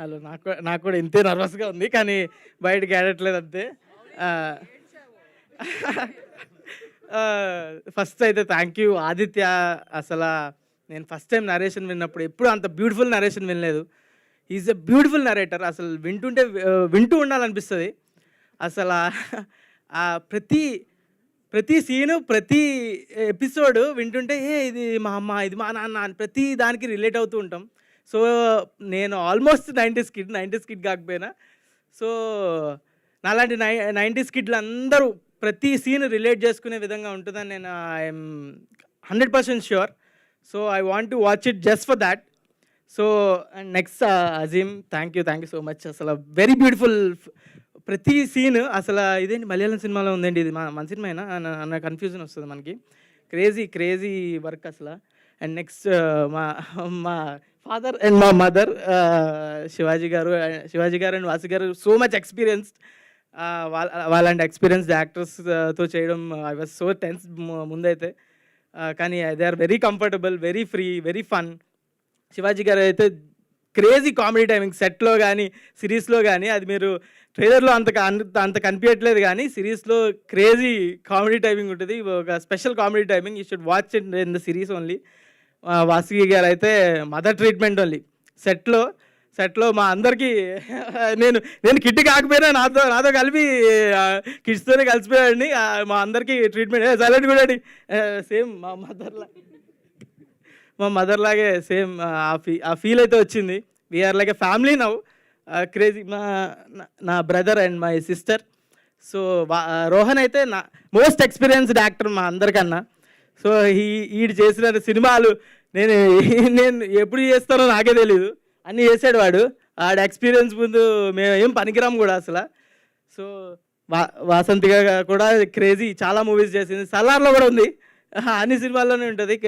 Hello. నాకు కూడా ఇంతే నర్వస్గా ఉంది, కానీ బయటకి ఆడట్లేదు అంతే. ఫస్ట్ అయితే థ్యాంక్ యూ ఆదిత్య. అసలు నేను ఫస్ట్ టైం నరేషన్ విన్నప్పుడు ఎప్పుడు అంత బ్యూటిఫుల్ నరేషన్ వినలేదు. Is a beautiful narrator. అసలు వింటుంటే వింటూ ఉండాలనిపిస్తుంది. అసలు ప్రతి సీను, ప్రతి ఎపిసోడ్ వింటుంటే ఇది మా అమ్మ, ఇది మా నాన్న అని ప్రతి దానికి రిలేట్ అవుతూ ఉంటాం. సో నేను ఆల్మోస్ట్ 90s కిడ్ కాకపోయినా, సో నాలాంటి 90s కిడ్లు అందరూ ప్రతి సీన్ రిలేట్ చేసుకునే విధంగా ఉంటుందని నేను I'm 100% sure. So I want to watch it just for that. So and next Azeem, thank you so much. అసలు వెరీ బ్యూటిఫుల్ ప్రతి సీన్. అసలు ఇదేంటి మలయాళం సినిమాలో ఉందండి, ఇది మన సినిమానా అన్న కన్ఫ్యూజన్ వస్తుంది మనకి. క్రేజీ వర్క్ అసలు. అండ్ నెక్స్ట్ మా ఫాదర్ అండ్ మా మదర్ శివాజీ గారు అండ్ వాసు గారు, సో మచ్ ఎక్స్పీరియన్స్డ్. వాళ్ళంటి ఎక్స్పీరియన్స్డ్ యాక్టర్స్తో చేయడం ఐ వాజ్ సో టెన్స్ ముందైతే, కానీ they are very comfortable, very free, very fun. Shivaji గారు అయితే క్రేజీ కామెడీ టైమింగ్ సెట్లో కానీ సిరీస్లో కానీ, అది మీరు ట్రైలర్లో అంత కనిపించట్లేదు, కానీ సిరీస్లో క్రేజీ కామెడీ టైమింగ్ ఉంటుంది. ఒక special comedy timing. You should watch it in the series only. Vasuki గారు అయితే మదర్ ట్రీట్మెంట్ ఓన్లీ. సెట్లో మా అందరికీ నేను కిడ్ కాకపోయినా నాతో కలిపి కిడ్స్తోనే కలిసిపోయాడిని. మా అందరికీ ట్రీట్మెంట్ సైలెంట్ కూడా సేమ్ మా మదర్ లాగే సేమ్ ఆ ఫీల్ అయితే వచ్చింది. We're like a family now. Crazy. నా brother and my sister. So Rohan అయితే నా మోస్ట్ ఎక్స్పీరియన్స్డ్ యాక్టర్ మా అందరికన్నా. సో ఈడు చేసిన సినిమాలు నేను ఎప్పుడు చేస్తానో నాకే తెలీదు, అన్నీ చేసాడు వాడు. ఆడ ఎక్స్పీరియన్స్ ముందు మేము ఏం పనికిరాము కూడా అసలు. సో వాసంతిగా కూడా క్రేజీ చాలా మూవీస్ చేసింది. సలార్లో కూడా ఉంది, అన్ని సినిమాల్లోనే ఉంటుంది.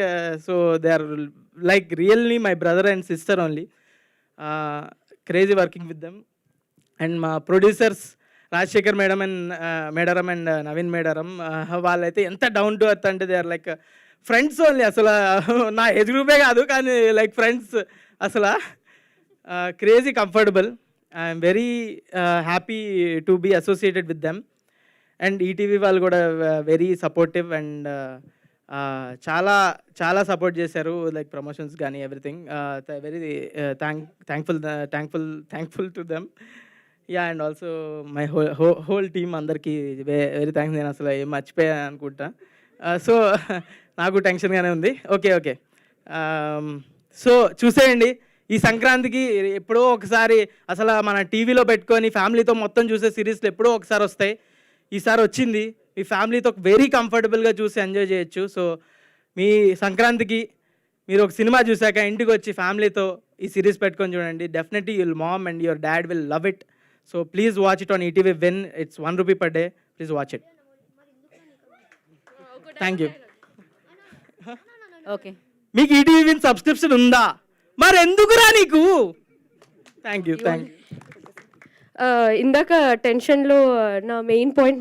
So they are like really my brother and sister only. Crazy working with them. And మా ప్రొడ్యూసర్స్ రాజశేఖర్ మేడారం అండ్ నవీన్ మేడారం, వాళ్ళైతే ఎంత డౌన్ టు ఎర్త్ అంటే దే ఆర్ లైక్ ఫ్రెండ్స్ ఓన్లీ. అసలు నా ఏజ్ గ్రూపే కాదు, కానీ లైక్ ఫ్రెండ్స్. అసలు crazy comfortable. I'm very happy to be associated with them. And ETV వాళ్ళు కూడా వెరీ సపోర్టివ్ అండ్ చాలా సపోర్ట్ చేశారు, లైక్ ప్రమోషన్స్ కానీ everything. Very thankful to them. Yeah, and also my whole team అందరికీ very thanks. నేను అసలు ఏం మర్చిపోయాను అనుకుంటా. సో నాకు టెన్షన్గానే ఉంది. ఓకే. సో చూసేయండి ఈ సంక్రాంతికి. ఎప్పుడో ఒకసారి అసలు మన టీవీలో పెట్టుకొని ఫ్యామిలీతో మొత్తం చూసే సిరీస్లు ఎప్పుడో ఒకసారి వస్తాయి. ఈసారి వచ్చింది, మీ ఫ్యామిలీతో వెరీ కంఫర్టబుల్గా చూసి ఎంజాయ్ చేయొచ్చు. సో మీ సంక్రాంతికి మీరు ఒక సినిమా చూశాక ఇంటికి వచ్చి ఫ్యామిలీతో ఈ సిరీస్ పెట్టుకొని చూడండి. Definitely your mom and your dad will love it. So please watch it on ETV when it's ₹1 per day. Please watch it. Thank you. Okay, మీకు ఈటీవీ విన్ సబ్స్క్రిప్షన్ ఉందా? మరి ఎందుకురా నీకు? Thank you. ఇందాక టెన్షన్లో నా మెయిన్ పాయింట్